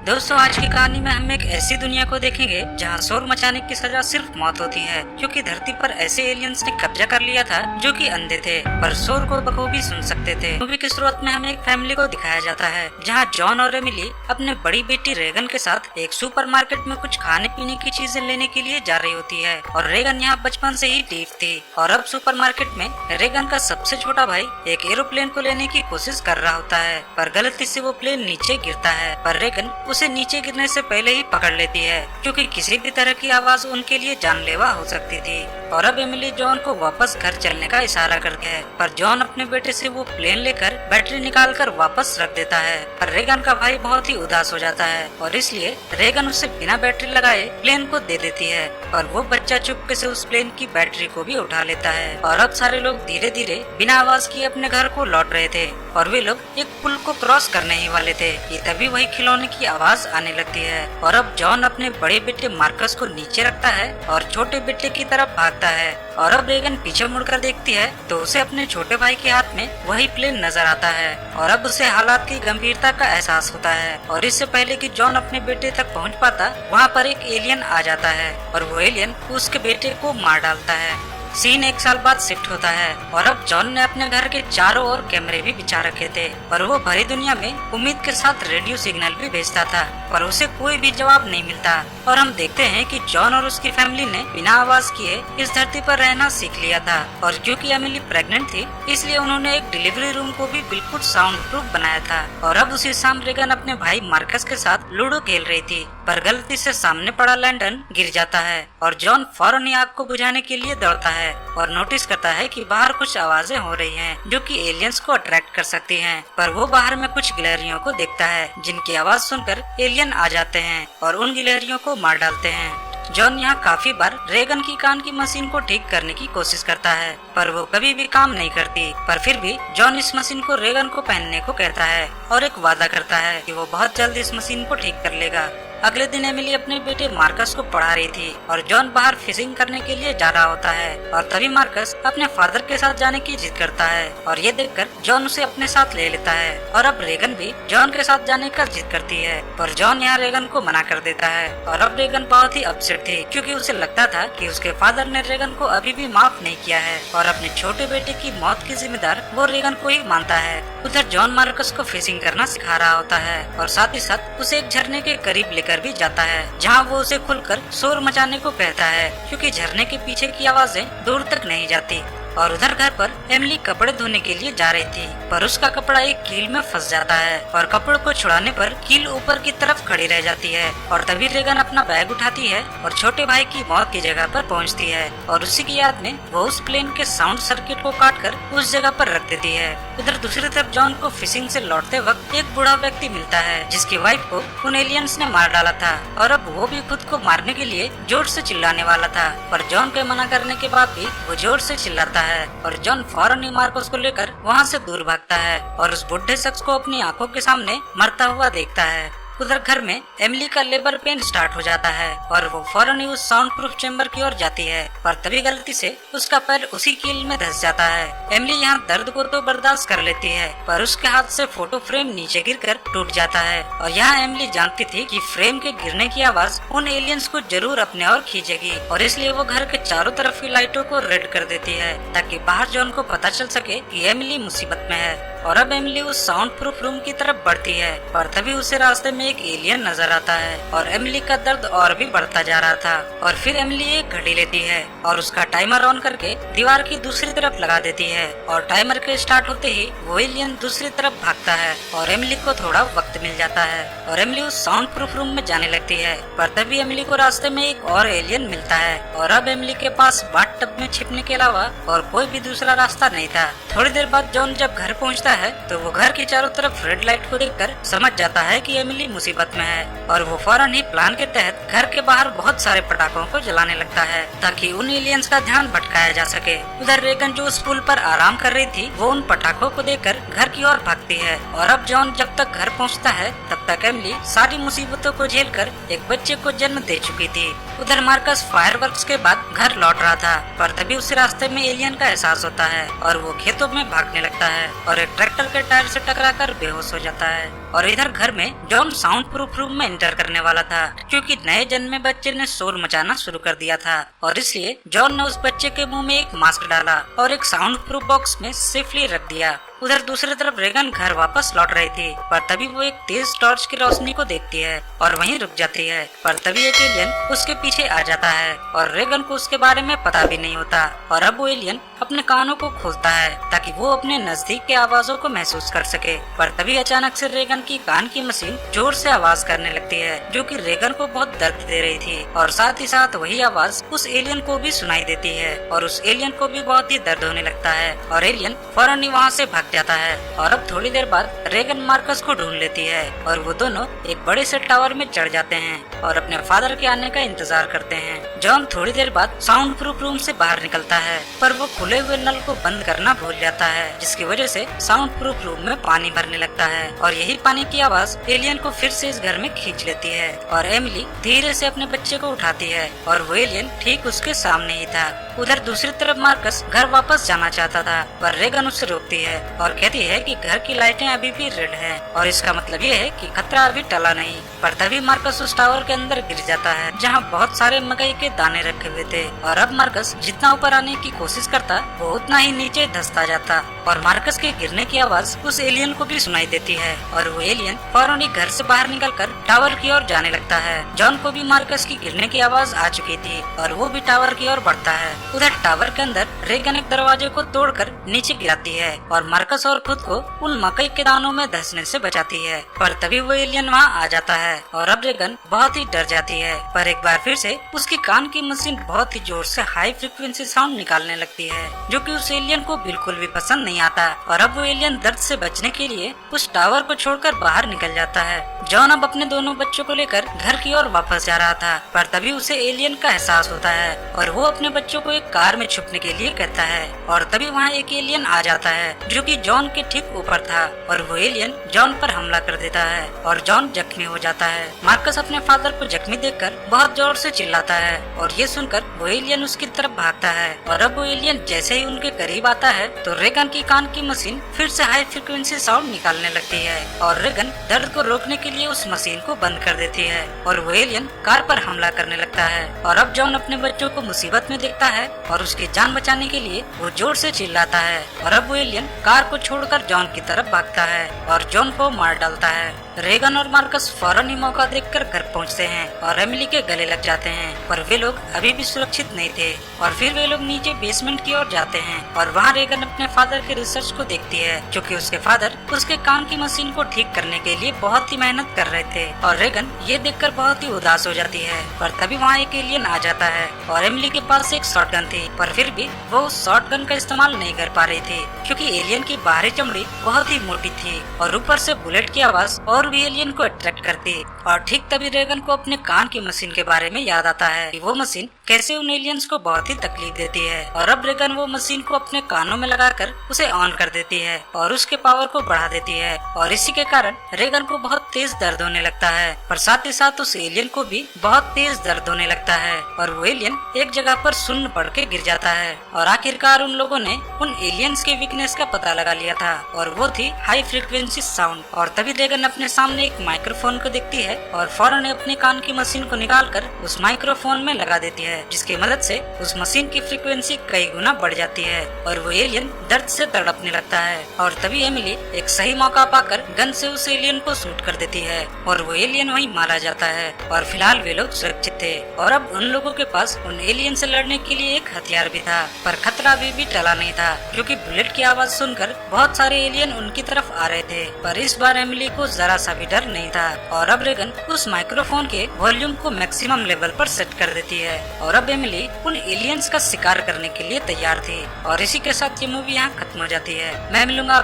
दोस्तों, आज की कहानी में हम एक ऐसी दुनिया को देखेंगे जहां शोर मचाने की सजा सिर्फ मौत होती है, क्योंकि धरती पर ऐसे एलियंस ने कब्जा कर लिया था जो कि अंधे थे पर शोर को बखूबी सुन सकते थे। मूवी की शुरुआत में हमें एक फैमिली को दिखाया जाता है जहां जॉन और एमिली अपने बड़ी बेटी रेगन के साथ एक सुपरमार्केट में कुछ खाने पीने की चीजें लेने के लिए जा रही होती है। और रेगन यहाँ बचपन से ही डीप थी और अब सुपरमार्केट में रेगन का सबसे छोटा भाई एक एरोप्लेन को लेने की कोशिश कर रहा होता है, पर गलती से वो प्लेन नीचे गिरता है। पर रेगन उसे नीचे गिरने से पहले ही पकड़ लेती है, क्योंकि किसी भी तरह की आवाज उनके लिए जानलेवा हो सकती थी। और अब एमिली जॉन को वापस घर चलने का इशारा करती है, पर जॉन अपने बेटे से वो प्लेन लेकर बैटरी निकालकर वापस रख देता है। पर रेगन का भाई बहुत ही उदास हो जाता है और इसलिए रेगन उसे बिना बैटरी लगाए प्लेन को दे देती है और वो बच्चा चुपके से उस प्लेन की बैटरी को भी उठा लेता है। और अब सारे लोग धीरे धीरे बिना आवाज किए अपने घर को लौट रहे थे और वे लोग एक पुल को क्रॉस करने ही वाले थे कि तभी वही खिलौने की आवाज आने लगती है। और अब जॉन अपने बड़े बेटे मार्कस को नीचे रखता है और छोटे बेटे की तरफ भागता है। और अब रेगन पीछे मुड़कर देखती है तो उसे अपने छोटे भाई के हाथ में वही प्लेन नजर आता है और अब उसे हालात की गंभीरता का एहसास होता है। और इससे पहले कि जॉन अपने बेटे तक पहुंच पाता, वहां पर एक एलियन आ जाता है और वो एलियन उसके बेटे को मार डालता है। सीन 1 साल बाद शिफ्ट होता है और अब जॉन ने अपने घर के चारों ओर कैमरे भी बिछा रखे थे और वो भरी दुनिया में उम्मीद के साथ रेडियो सिग्नल भी भेजता था, पर उसे कोई भी जवाब नहीं मिलता। और हम देखते हैं कि जॉन और उसकी फैमिली ने बिना आवाज किए इस धरती पर रहना सीख लिया था। और क्योंकि एमिली प्रेग्नेंट थी, इसलिए उन्होंने एक डिलीवरी रूम को भी बिल्कुल साउंड प्रूफ बनाया था। और अब उसी शाम रेगन अपने भाई मार्कस के साथ लूडो खेल रही थी, पर गलती से सामने पड़ा लैंटर्न गिर जाता है और जॉन फौरन ही आग को बुझाने के लिए दौड़ता है और नोटिस करता है कि बाहर कुछ आवाजें हो रही हैं जो कि एलियंस को अट्रैक्ट कर सकती हैं। पर वो बाहर में कुछ गिलहरियों को देखता है जिनकी आवाज सुनकर एलियन आ जाते हैं और उन गिलहरियों को मार डालते हैं। जॉन यहाँ काफी बार रेगन की कान की मशीन को ठीक करने की कोशिश करता है, पर वो कभी भी काम नहीं करती। पर फिर भी जॉन इस मशीन को रेगन को पहनने को कहता है और एक वादा करता है कि वो बहुत जल्द इस मशीन को ठीक कर लेगा। अगले दिन एमिली अपने बेटे मार्कस को पढ़ा रही थी और जॉन बाहर फिशिंग करने के लिए जा रहा होता है और तभी मार्कस अपने फादर के साथ जाने की जिद करता है और ये देखकर जॉन उसे अपने साथ ले लेता है। और अब रेगन भी जॉन के साथ जाने का जिद करती है, पर जॉन यहाँ रेगन को मना कर देता है। और अब रेगन बहुत ही अपसेट थी, क्योंकि उसे लगता था कि उसके फादर ने रेगन को अभी भी माफ नहीं किया है और अपने छोटे बेटे की मौत की जिम्मेदार वो रेगन को ही मानता है। उधर जॉन मार्कस को फिशिंग करना सिखा रहा होता है और साथ ही साथ उसे एक झरने के करीब लेकर भी जाता है, जहां वो उसे खुलकर शोर मचाने को कहता है, क्योंकि झरने के पीछे की आवाजें दूर तक नहीं जाती। और उधर घर पर एमिली कपड़े धोने के लिए जा रही थी, पर उसका कपड़ा एक कील में फंस जाता है और कपड़ों को छुड़ाने पर कील ऊपर की तरफ खड़ी रह जाती है। और तभी रेगन अपना बैग उठाती है और छोटे भाई की मौत की जगह पर पहुंचती है और उसी की याद में वो उस प्लेन के साउंड सर्किट को काटकर उस जगह पर रख देती है। उधर दूसरी तरफ जॉन को फिशिंग से लौटते वक्त एक बूढ़ा व्यक्ति मिलता है जिसकी वाइफ को उन एलियंस ने मार डाला था और अब वो भी खुद को मारने के लिए जोर से चिल्लाने वाला था, पर जॉन के मना करने के बाद भी वो जोर से चिल्लाता है और जॉन फौरन ही मार्कस को लेकर वहाँ से दूर भागता है और उस बुढ़े शख्स को अपनी आंखों के सामने मरता हुआ देखता है। उधर घर में एमिली का लेबर पेन स्टार्ट हो जाता है और वो फौरन ही उस साउंड प्रूफ चेम्बर की ओर जाती है, पर तभी गलती से उसका पैर उसी कील में धंस जाता है। एमिली यहाँ दर्द को तो बर्दाश्त कर लेती है, पर उसके हाथ से फोटो फ्रेम नीचे गिरकर टूट जाता है। और यहाँ एमिली जानती थी कि फ्रेम के गिरने की आवाज उन एलियंस को जरूर अपने ओर खींचेगी और इसलिए वो घर के चारों तरफ की लाइटों को रेड कर देती है ताकि बाहर जॉन को पता चल सके कि एमिली मुसीबत में है। और अब एमिली उस साउंड प्रूफ रूम की तरफ बढ़ती है और तभी उसे रास्ते में एक एलियन नजर आता है और एमिली का दर्द और भी बढ़ता जा रहा था। और फिर एमिली एक घड़ी लेती है और उसका टाइमर ऑन करके दीवार की दूसरी तरफ लगा देती है और टाइमर के स्टार्ट होते ही वो एलियन दूसरी तरफ भागता है और एमिली को थोड़ा वक्त मिल जाता है और एमिली उस साउंड प्रूफ रूम में जाने लगती है। पर तभी एमिली को रास्ते में एक और एलियन मिलता है और अब एमिली के पास बाथ टब में छिपने के अलावा और कोई भी दूसरा रास्ता नहीं था। थोड़ी देर बाद जॉन जब घर पहुँचता है तो वो घर के चारों तरफ रेड लाइट को देखकर समझ जाता है कि एमिली मुसीबत में है और वो फौरन ही प्लान के तहत घर के बाहर बहुत सारे पटाखों को जलाने लगता है ताकि उन एलियंस का ध्यान भटकाया जा सके। उधर रेगन जो उस पुल पर आराम कर रही थी, वो उन पटाखों को देखकर घर की ओर भागती है और अब जॉन जब तक घर पहुंचता है तब तक एमिली सारी मुसीबतों को झेलकर एक बच्चे को जन्म दे चुकी थी। उधर मार्कस फायरवर्क्स के बाद घर लौट रहा था पर तभी उसी रास्ते में एलियन का एहसास होता है और वो खेतों में भागने लगता है और एक ट्रैक्टर के टायर से टकराकर बेहोश हो जाता है। और इधर घर में जॉन साउंड प्रूफ रूम में एंटर करने वाला था, क्योंकि नए जन्मे बच्चे ने शोर मचाना शुरू कर दिया था और इसलिए जॉन ने उस बच्चे के मुंह में एक मास्क डाला और एक साउंड प्रूफ बॉक्स में सेफली रख दिया। उधर दूसरी तरफ रेगन घर वापस लौट रही थी, पर तभी वो एक तेज टॉर्च की रोशनी को देखती है और वहीं रुक जाती है। पर तभी एक एलियन उसके पीछे आ जाता है और रेगन को उसके बारे में पता भी नहीं होता और अब वो एलियन अपने कानों को खोलता है ताकि वो अपने नजदीक के आवाजों को महसूस कर सके। पर तभी अचानक से रेगन की कान की मशीन जोर से आवाज करने लगती है, जो कि रेगन को बहुत दर्द दे रही थी और साथ ही साथ वही आवाज उस एलियन को भी सुनाई देती है और उस एलियन को भी बहुत ही दर्द होने लगता है और एलियन फौरन ही वहाँ से भाग जाता है। और अब थोड़ी देर बाद रेगन मार्कस को ढूंढ लेती है और वो दोनों एक बड़े से टावर में चढ़ जाते हैं और अपने फादर के आने का इंतजार करते हैं। जॉन थोड़ी देर बाद साउंड प्रूफ रूम से बाहर निकलता है, पर वो खुले हुए नल को बंद करना भूल जाता है, जिसकी वजह से साउंड प्रूफ रूम में पानी भरने लगता है और यही पानी की आवाज एलियन को फिर से इस घर में खींच लेती है और एमिली धीरे से अपने बच्चे को उठाती है और वो एलियन ठीक उसके सामने ही था। उधर दूसरी तरफ मार्कस घर वापस जाना चाहता था, पर रेगन उसे रोकती है और कहती है कि घर की लाइटें अभी भी रेड हैं और इसका मतलब ये है कि खतरा अभी टला नहीं। पर तभी मार्कस उस टावर के अंदर गिर जाता है जहाँ बहुत सारे मकई के दाने रखे हुए थे और अब मार्कस जितना ऊपर आने की कोशिश करता वो उतना ही नीचे धंसता जाता और मार्कस के गिरने की आवाज उस एलियन को भी सुनाई देती है और वो एलियन फौरन ही घर से बाहर निकलकर टावर की ओर जाने लगता है। जॉन को भी मार्कस की गिरने की आवाज आ चुकी थी और वो भी टावर की ओर बढ़ता है। उधर टावर के अंदर रेगन एक दरवाजे को तोड़कर नीचे गिराती है और मार्कस और खुद को उन मकई के दानों में धंसने से बचाती है। पर तभी वो एलियन वहाँ आ जाता है और अब रेगन बहुत ही डर जाती है, पर एक बार फिर से उसकी कान की मशीन बहुत ही जोर से हाई फ्रीक्वेंसी साउंड निकालने लगती है, जो कि उस एलियन को बिल्कुल भी पसंद नहीं आता और अब वो एलियन दर्द से बचने के लिए उस टावर को छोड़कर बाहर निकल जाता है। जॉन अब अपने दोनों बच्चों को लेकर घर की ओर वापस जा रहा था, पर तभी उसे एलियन का एहसास होता है और वो अपने बच्चों को एक कार में छुपने के लिए कहता है और तभी वहाँ एक एलियन आ जाता है जो कि जॉन के ठीक ऊपर था और वो एलियन जॉन पर हमला कर देता है और जॉन जख्मी हो जाता है। मार्कस अपने फादर को जख्मी देखकर बहुत जोर से चिल्लाता है और ये सुनकर वो एलियन उसकी तरफ भागता है और अब वो एलियन जैसे ही उनके करीब आता है तो रेगन की कान की मशीन फिर से हाई फ्रीक्वेंसी साउंड निकालने लगती है और रेगन दर्द को रोकने के लिए उस मशीन को बंद कर देती है और वो एलियन कार पर हमला करने लगता है और अब जॉन अपने बच्चों को मुसीबत में देखता है और उसकी जान बचाने के लिए वो जोर से चिल्लाता है और अब वो एलियन कार को छोड़कर जॉन की तरफ भागता है और जॉन को मार डालता है। रेगन और मार्कस फौरन ही मौका देखकर घर पहुंचते हैं और एमिली के गले लग जाते हैं, पर वे लोग अभी भी सुरक्षित नहीं थे और फिर वे लोग नीचे बेसमेंट की ओर जाते हैं और वहाँ रेगन अपने फादर के रिसर्च को देखती है, क्योंकि उसके फादर उसके कान की मशीन को ठीक करने के लिए बहुत ही मेहनत कर रहे थे और रेगन ये देखकर बहुत ही उदास हो जाती है। पर तभी वहाँ एक एलियन आ जाता है और एमिली के पास एक शॉटगन थी, पर फिर भी वो उस शॉटगन का इस्तेमाल नहीं कर पा रही थी क्योंकि एलियन की बाहरी चमड़ी बहुत ही मोटी थी और ऊपर से बुलेट की आवाज और भी एलियन को अट्रैक्ट करती। और ठीक तभी रेगन को अपने कान की मशीन के बारे में याद आता है कि वो मशीन कैसे उन एलियंस को बहुत ही तकलीफ देती है और अब रेगन वो मशीन को अपने कानों में लगाकर उसे ऑन कर देती है और उसके पावर को बढ़ा देती है और इसी के कारण रेगन को बहुत तेज दर्द होने लगता है, पर साथ ही साथ उस एलियन को भी बहुत तेज दर्द होने लगता है और वो एलियन एक जगह पर सुन्न पड़ के गिर जाता है और आखिरकार उन लोगों ने उन एलियंस के वीकनेस का पता लगा लिया था और वो थी हाई फ्रीक्वेंसी साउंड। और तभी रेगन अपने सामने एक माइक्रोफोन को देखती है और फौरन अपने कान की मशीन को निकालकर उस माइक्रोफोन में लगा देती है, जिसकी मदद से उस मशीन की फ्रीक्वेंसी कई गुना बढ़ जाती है और वो एलियन दर्द से तड़पने लगता है। और तभी एमिली एक सही मौका पाकर गन से उस एलियन को शूट कर देती है और वो एलियन वहीं मारा जाता है और फिलहाल वे लोग सुरक्षित थे और अब उन लोगों के पास उन एलियन से लड़ने के लिए एक हथियार भी था, पर खतरा अभी भी टला नहीं था क्योंकि बुलेट की आवाज सुनकर बहुत सारे एलियन उनकी तरफ आ रहे थे। पर इस बार एमिली को जरा सा भी डर नहीं था और अब रेगन उस माइक्रोफोन के वॉल्यूम को मैक्सिमम लेवल पर सेट कर देती है और अब एमिली उन एलियंस का शिकार करने के लिए तैयार थी। और इसी के साथ ये मूवी यहाँ खत्म हो जाती है। मैं मिलूंगा